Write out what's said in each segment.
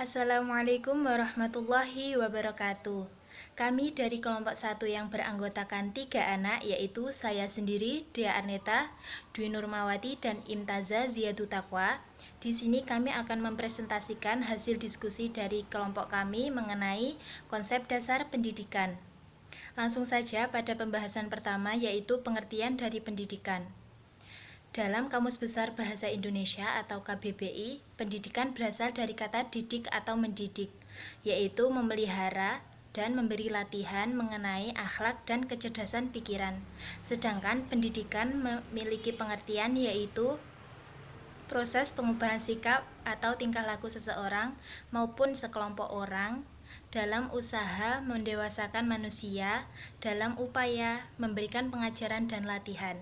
Assalamualaikum warahmatullahi wabarakatuh. Kami dari kelompok 1 yang beranggotakan 3 anak, yaitu saya sendiri, Dea Arneta, Dwi Nurmawati, dan Imtaza Ziyadu Taqwa. Di sini kami akan mempresentasikan hasil diskusi dari kelompok kami mengenai konsep dasar pendidikan. Langsung saja pada pembahasan pertama, yaitu pengertian dari pendidikan. Dalam Kamus Besar Bahasa Indonesia atau KBBI, pendidikan berasal dari kata didik atau mendidik, yaitu memelihara dan memberi latihan mengenai akhlak dan kecerdasan pikiran. Sedangkan pendidikan memiliki pengertian yaitu proses pengubahan sikap atau tingkah laku seseorang maupun sekelompok orang dalam usaha mendewasakan manusia dalam upaya memberikan pengajaran dan latihan.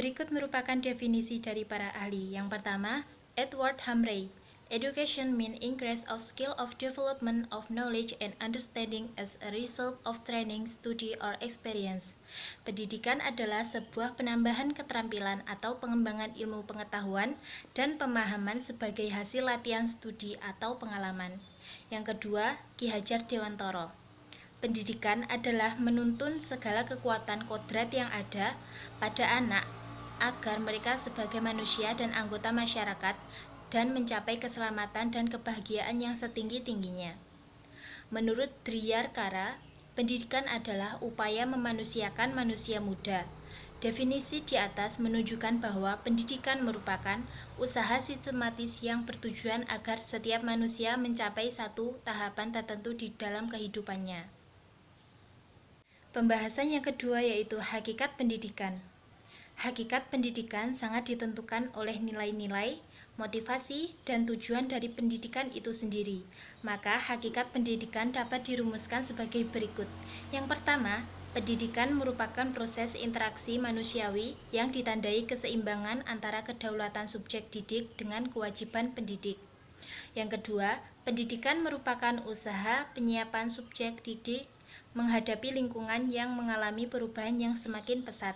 Berikut merupakan definisi dari para ahli. Yang pertama, Edward Hamrey. Education means increase of skill of development of knowledge and understanding as a result of training, study, or experience. Pendidikan adalah sebuah penambahan keterampilan atau pengembangan ilmu pengetahuan dan pemahaman sebagai hasil latihan studi atau pengalaman. Yang kedua, Ki Hajar Dewantoro. Pendidikan adalah menuntun segala kekuatan kodrat yang ada pada anak agar mereka sebagai manusia dan anggota masyarakat dan mencapai keselamatan dan kebahagiaan yang setinggi-tingginya. Menurut Driyarkara, pendidikan adalah upaya memanusiakan manusia muda. Definisi di atas menunjukkan bahwa pendidikan merupakan usaha sistematis yang bertujuan agar setiap manusia mencapai satu tahapan tertentu di dalam kehidupannya. Pembahasan yang kedua yaitu hakikat pendidikan. Hakikat pendidikan sangat ditentukan oleh nilai-nilai, motivasi, dan tujuan dari pendidikan itu sendiri. Maka hakikat pendidikan dapat dirumuskan sebagai berikut. Yang pertama, pendidikan merupakan proses interaksi manusiawi yang ditandai keseimbangan antara kedaulatan subjek didik dengan kewajiban pendidik. Yang kedua, pendidikan merupakan usaha penyiapan subjek didik menghadapi lingkungan yang mengalami perubahan yang semakin pesat.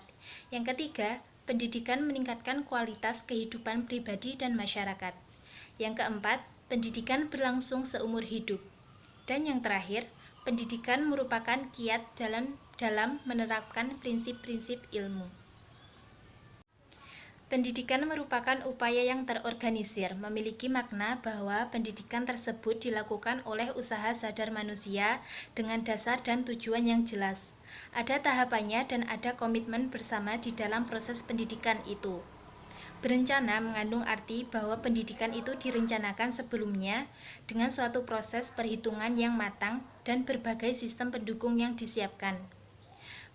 Yang ketiga, pendidikan meningkatkan kualitas kehidupan pribadi dan masyarakat. Yang keempat, pendidikan berlangsung seumur hidup. Dan yang terakhir, pendidikan merupakan kiat dalam menerapkan prinsip-prinsip ilmu. Pendidikan merupakan upaya yang terorganisir, memiliki makna bahwa pendidikan tersebut dilakukan oleh usaha sadar manusia dengan dasar dan tujuan yang jelas. Ada tahapannya dan ada komitmen bersama di dalam proses pendidikan itu. Berencana mengandung arti bahwa pendidikan itu direncanakan sebelumnya dengan suatu proses perhitungan yang matang dan berbagai sistem pendukung yang disiapkan.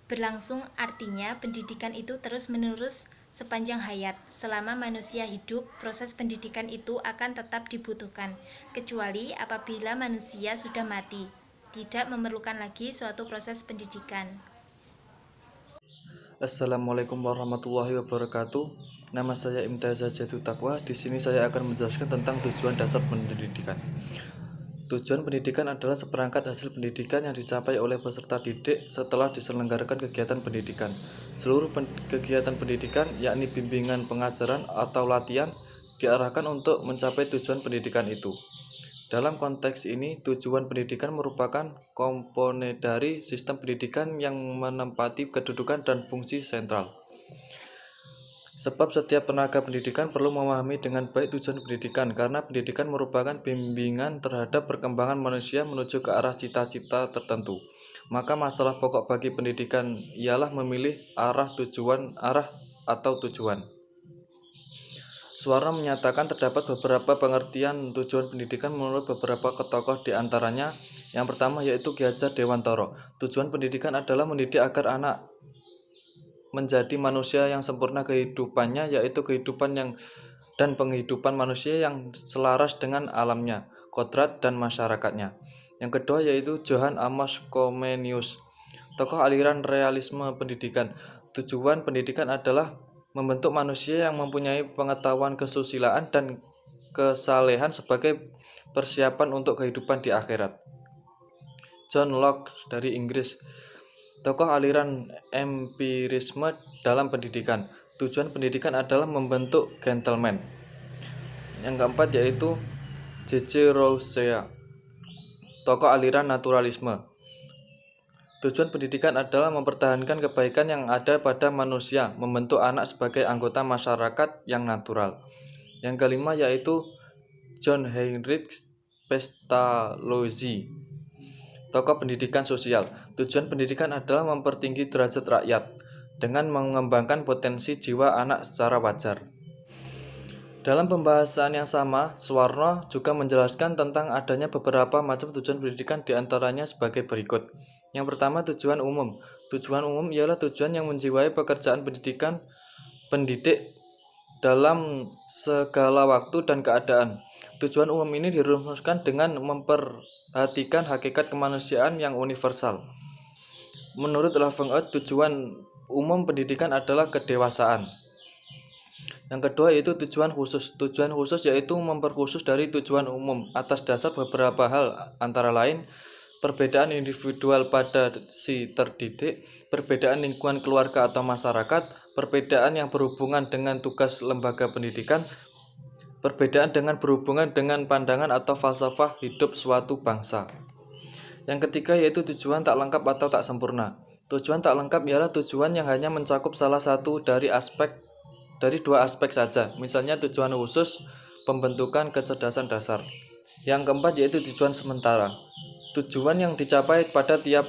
Berlangsung artinya pendidikan itu terus-menerus sepanjang hayat. Selama manusia hidup, proses pendidikan itu akan tetap dibutuhkan, kecuali apabila manusia sudah mati, tidak memerlukan lagi suatu proses pendidikan. Assalamualaikum warahmatullahi wabarakatuh. Nama saya Imtaza Ziyadu Taqwa. Di sini saya akan menjelaskan tentang tujuan dasar pendidikan. Tujuan pendidikan adalah seperangkat hasil pendidikan yang dicapai oleh peserta didik setelah diselenggarakan kegiatan pendidikan. Seluruh kegiatan pendidikan, yakni bimbingan, pengajaran, atau latihan, diarahkan untuk mencapai tujuan pendidikan itu. Dalam konteks ini, tujuan pendidikan merupakan komponen dari sistem pendidikan yang menempati kedudukan dan fungsi sentral. Sebab setiap tenaga pendidikan perlu memahami dengan baik tujuan pendidikan, karena pendidikan merupakan bimbingan terhadap perkembangan manusia menuju ke arah cita-cita tertentu. Maka masalah pokok bagi pendidikan ialah memilih arah atau tujuan. Suara menyatakan terdapat beberapa pengertian tujuan pendidikan menurut beberapa tokoh, di antaranya yang pertama yaitu Ki Hajar Dewantoro. Tujuan pendidikan adalah mendidik agar anak menjadi manusia yang sempurna kehidupannya, yaitu kehidupan dan penghidupan manusia yang selaras dengan alamnya, kodrat, dan masyarakatnya. Yang kedua yaitu Johann Amos Comenius, tokoh aliran realisme pendidikan. Tujuan pendidikan adalah membentuk manusia yang mempunyai pengetahuan kesusilaan dan kesalehan sebagai persiapan untuk kehidupan di akhirat. John Locke dari Inggris, tokoh aliran empirisme dalam pendidikan. Tujuan pendidikan adalah membentuk gentleman. Yang keempat yaitu J.C. Rousseau, tokoh aliran naturalisme. Tujuan pendidikan adalah mempertahankan kebaikan yang ada pada manusia, membentuk anak sebagai anggota masyarakat yang natural. Yang kelima yaitu John Heinrich Pestalozzi, tokoh pendidikan sosial. Tujuan pendidikan adalah mempertinggi derajat rakyat dengan mengembangkan potensi jiwa anak secara wajar. Dalam pembahasan yang sama, Suwarno juga menjelaskan tentang adanya beberapa macam tujuan pendidikan, diantaranya sebagai berikut. Yang pertama, tujuan umum. Tujuan umum ialah tujuan yang menjiwai pekerjaan pendidik dalam segala waktu dan keadaan. Tujuan umum ini dirumuskan dengan memperhatikan hakikat kemanusiaan yang universal. Menurut Lafayette, tujuan umum pendidikan adalah kedewasaan. Yang kedua yaitu tujuan khusus. Tujuan khusus yaitu memperkhusus dari tujuan umum atas dasar beberapa hal, antara lain perbedaan individual pada si terdidik, perbedaan lingkungan keluarga atau masyarakat, perbedaan yang berhubungan dengan tugas lembaga pendidikan, perbedaan dengan berhubungan dengan pandangan atau falsafah hidup suatu bangsa. Yang ketiga yaitu tujuan tak lengkap atau tak sempurna. Tujuan tak lengkap ialah tujuan yang hanya mencakup salah satu dari dua aspek saja, misalnya tujuan khusus, pembentukan kecerdasan dasar. Yang keempat yaitu tujuan sementara. Tujuan yang dicapai pada tiap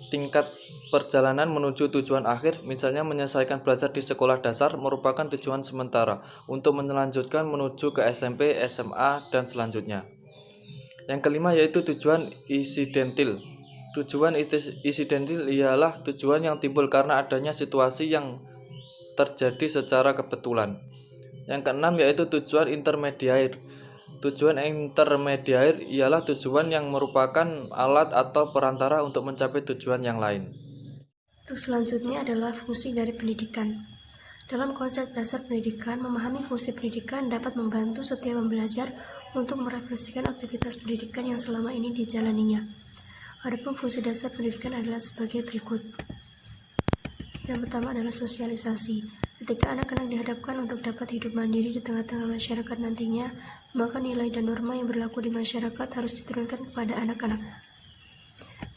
tingkat perjalanan menuju tujuan akhir, misalnya menyelesaikan belajar di sekolah dasar, merupakan tujuan sementara untuk melanjutkan menuju ke SMP, SMA, dan selanjutnya. Yang kelima yaitu tujuan insidentil. Tujuan insidentil ialah tujuan yang timbul karena adanya situasi yang terjadi secara kebetulan. Yang keenam yaitu tujuan intermediair. Tujuan intermediair ialah tujuan yang merupakan alat atau perantara untuk mencapai tujuan yang lain. Untuk selanjutnya adalah fungsi dari pendidikan. Dalam konsep dasar pendidikan, memahami fungsi pendidikan dapat membantu setiap pembelajar untuk merefleksikan aktivitas pendidikan yang selama ini dijalaninya. Adapun fungsi dasar pendidikan adalah sebagai berikut. Yang pertama adalah sosialisasi. Ketika anak-anak dihadapkan untuk dapat hidup mandiri di tengah-tengah masyarakat nantinya, maka nilai dan norma yang berlaku di masyarakat harus diturunkan kepada anak-anak.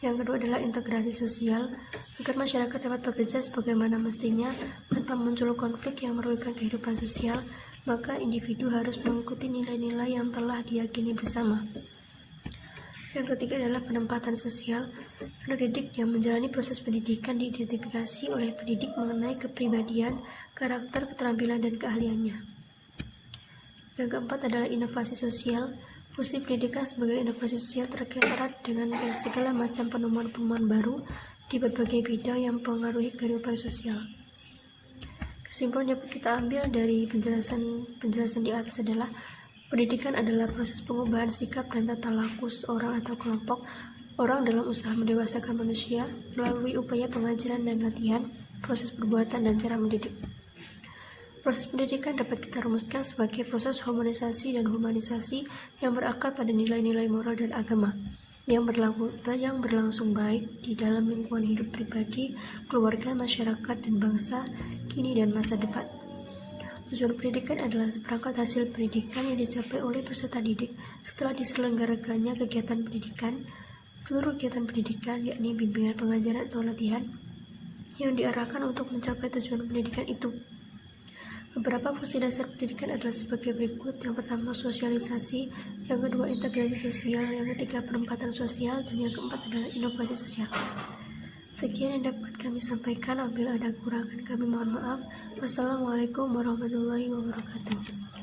Yang kedua adalah integrasi sosial, agar masyarakat dapat bekerja sebagaimana mestinya tanpa muncul konflik yang merugikan kehidupan sosial, maka individu harus mengikuti nilai-nilai yang telah diyakini bersama. Yang ketiga adalah penempatan sosial. Anak didik yang menjalani proses pendidikan diidentifikasi oleh pendidik mengenai kepribadian, karakter, keterampilan, dan keahliannya. Yang keempat adalah inovasi sosial. Fungsi pendidikan sebagai inovasi sosial terkait erat dengan segala macam penemuan-penemuan baru di berbagai bidang yang mempengaruhi kehidupan sosial. Kesimpulan dapat kita ambil dari penjelasan di atas adalah pendidikan adalah proses pengubahan sikap dan tata laku seorang atau kelompok orang dalam usaha mendewasakan manusia melalui upaya pengajaran dan latihan, proses perbuatan, dan cara mendidik. Proses pendidikan dapat kita rumuskan sebagai proses humanisasi dan humanisasi yang berakar pada nilai-nilai moral dan agama yang berlangsung baik di dalam lingkungan hidup pribadi, keluarga, masyarakat, dan bangsa kini dan masa depan. Tujuan pendidikan adalah seperangkat hasil pendidikan yang dicapai oleh peserta didik setelah diselenggarakannya kegiatan pendidikan. Seluruh kegiatan pendidikan, yakni bimbingan, pengajaran, atau latihan, yang diarahkan untuk mencapai tujuan pendidikan itu. Beberapa fungsi dasar pendidikan adalah sebagai berikut. Yang pertama, sosialisasi. Yang kedua, integrasi sosial. Yang ketiga, penempatan sosial. Dan yang keempat adalah inovasi sosial. Sekian yang dapat kami sampaikan. Apabila ada kekurangan, kami mohon maaf. Wassalamualaikum warahmatullahi wabarakatuh.